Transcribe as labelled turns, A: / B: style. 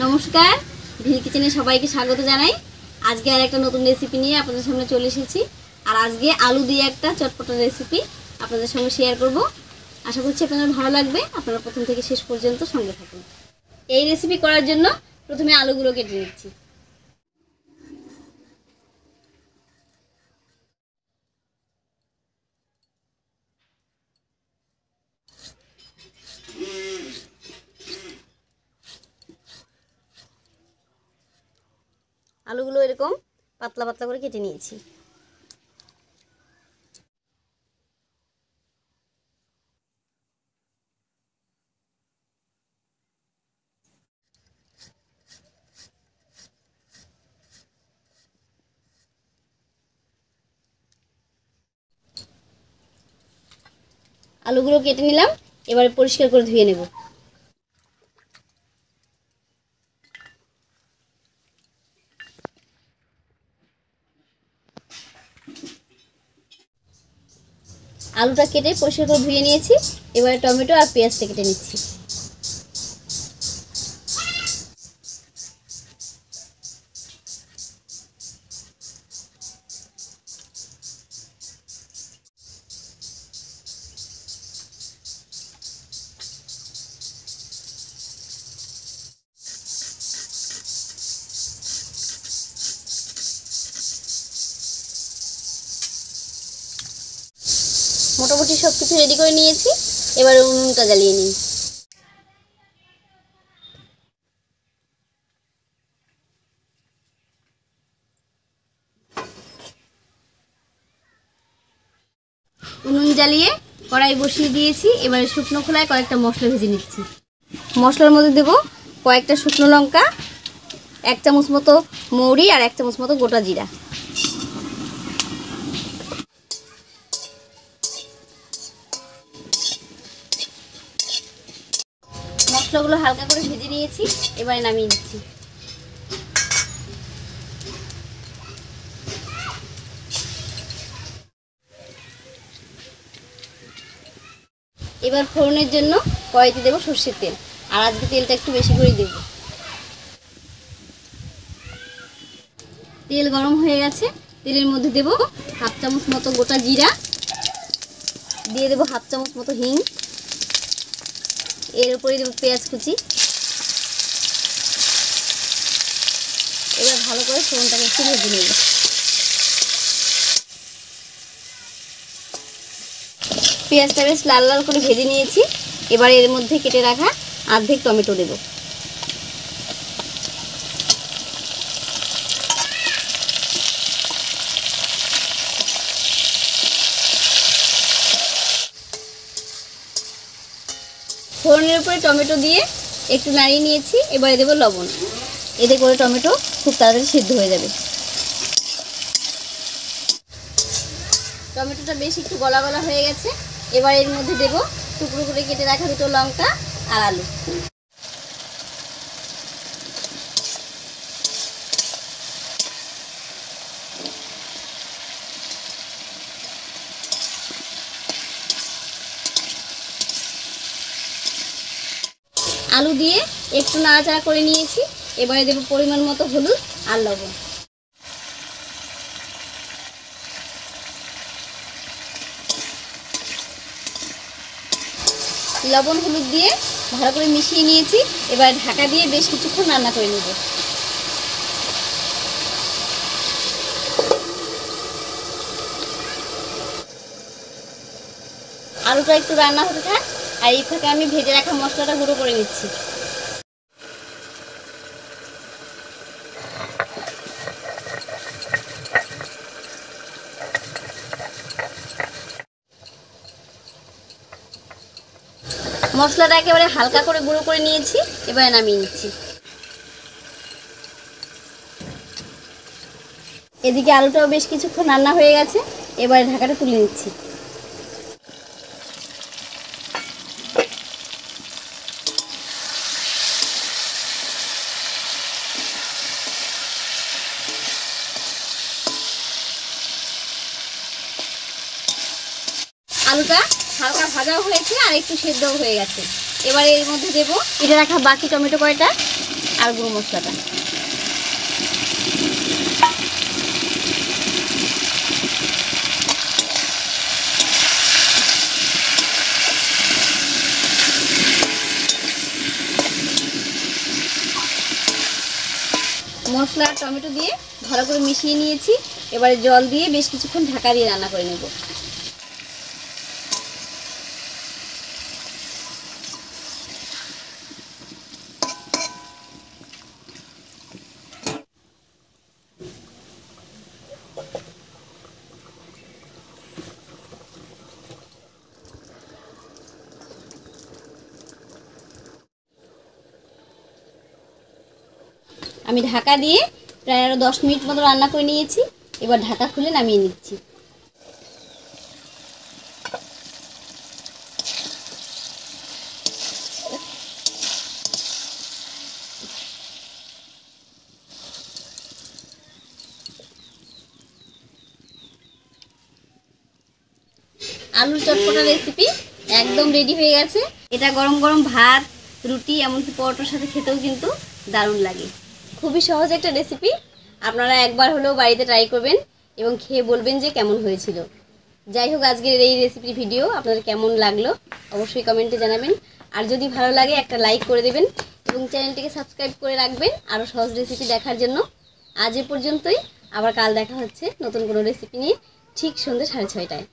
A: নমস্কার, ভিল কিচেনে সবাইকে স্বাগত জানাই। আজকে আর একটা নতুন রেসিপি নিয়ে আপনাদের সামনে চলে এসেছি। আর আজকে আলু দিয়ে একটা চটপটা রেসিপি আপনাদের সঙ্গে শেয়ার করব। আশা করছি আপনাদের ভালো লাগবে। আপনারা প্রথম থেকে শেষ পর্যন্ত সঙ্গে থাকুন। এই রেসিপি করার জন্য প্রথমে আলুগুলো কেটে নিচ্ছি। আলুগুলো এরকম পাতলা পাতলা করে কেটে নিয়েছি। আলুগুলো কেটে নিলাম, এবারে পরিষ্কার করে ধুয়ে নেব। আলুটা কেটে পরিষ্কার করে ধুয়ে নিয়েছি। এবারে টমেটো আর পেঁয়াজটা কেটে নিচ্ছি। মোটামুটি সব কিছু রেডি করে নিয়েছি। এবার উনুনটা জ্বালিয়ে নিই। উনুন জ্বালিয়ে কড়াই বসিয়ে দিয়েছি। এবারে শুকনো খোলায় কয়েকটা মশলা ভেজে নিচ্ছি। মশলার মধ্যে দেব কয়েকটা শুকনো লঙ্কা, 1 চামচ মতো মৌরি আর 1 চামচ মতো গোটা জিরা। মশলাগুলো হালকা করে ভেজে নিয়েছি। এবারে নামিয়ে নিচ্ছি। এবার ফোড়নের জন্য কড়াইতে দেবো সরষের তেল। আর আজকে তেলটা একটু বেশি করেই দেব। তেল গরম হয়ে গেছে। তেলের মধ্যে দেব 1/2 চামচ মতো গোটা জিরা, দিয়ে দেবো 1/2 চামচ মতো হিং, এর উপরে দেবো পেঁয়াজ কুচি। এবার ভালো করে ফোড়নটাকে একটু ভেজে নেব। পেঁয়াজটা বেশ লাল লাল করে ভেজে নিয়েছি। এবার এর মধ্যে কেটে রাখা অর্ধেক টমেটো দেব। ফোড়নের উপরে টমেটো দিয়ে একটু নাড়িয়ে নিয়েছি। এবারে দেবো লবণ। এতে করে টমেটো খুব তাড়াতাড়ি সিদ্ধ হয়ে যাবে। টমেটোটা বেশ একটু গলা গলা হয়ে গেছে। এবার এর মধ্যে দেবো টুকরো করে কেটে রাখা দুটো লঙ্কা আর আলু। আলু দিয়ে একটু নাড়াচাড়া করে নিয়েছি। এবারে দেবো পরিমাণ মতো হলুদ আর লবণ। লবণ হলুদ দিয়ে ভালো করে মিশিয়ে নিয়েছি। এবার ঢাকা দিয়ে বেশ কিছুক্ষণ রান্না করে নেব। আলুটা একটু রান্না হতে থাক, আর এই থেকে আমি ভেজে রাখা মশলাটা গুঁড়ো করে নিচ্ছি। মশলাটা একেবারে হালকা করে গুঁড়ো করে নিয়েছি। এবারে নামিয়ে নিচ্ছি। এদিকে আলুটাও বেশ কিছুক্ষণ রান্না হয়ে গেছে। এবারে ঢাকাটা তুলে নিচ্ছি। আলুটা হালকা ভাজাও হয়েছে আর একটু সেদ্ধও হয়ে গেছে। এবারে এর মধ্যে দেব কেটে রাখা বাকি টমেটো কয়টা আর গুঁড়ো মশলাটা। মশলা টমেটো দিয়ে ভালো করে মিশিয়ে নিয়েছি। এবারে জল দিয়ে বেশ কিছুক্ষণ ঢাকা দিয়ে রান্না করে নেব। আমি ঢাকা দিয়ে প্রায় আরও 10 মিনিট মতো রান্না করে নিয়েছি। এবার ঢাকা খুলে নামিয়ে নিচ্ছি। আলুর চটপটা রেসিপি একদম রেডি হয়ে গেছে। এটা গরম গরম ভাত, রুটি, এমনকি পরোটার সাথে খেতেও কিন্তু দারুণ লাগে। খুবই সহজ একটা রেসিপি, আপনারা একবার হলেও বাড়িতে ট্রাই করবেন এবং খেয়ে বলবেন যে কেমন হয়েছিল। যাই হোক, আজকের এই রেসিপির ভিডিও আপনাদের কেমন লাগলো অবশ্যই কমেন্টে জানাবেন। আর যদি ভালো লাগে একটা লাইক করে দেবেন এবং চ্যানেলটিকে সাবস্ক্রাইব করে রাখবেন আরও সহজ রেসিপি দেখার জন্য। আজ এ পর্যন্তই, আবার কাল দেখা হচ্ছে নতুন কোনো রেসিপি নিয়ে, ঠিক সন্ধ্যে 6:30টায়।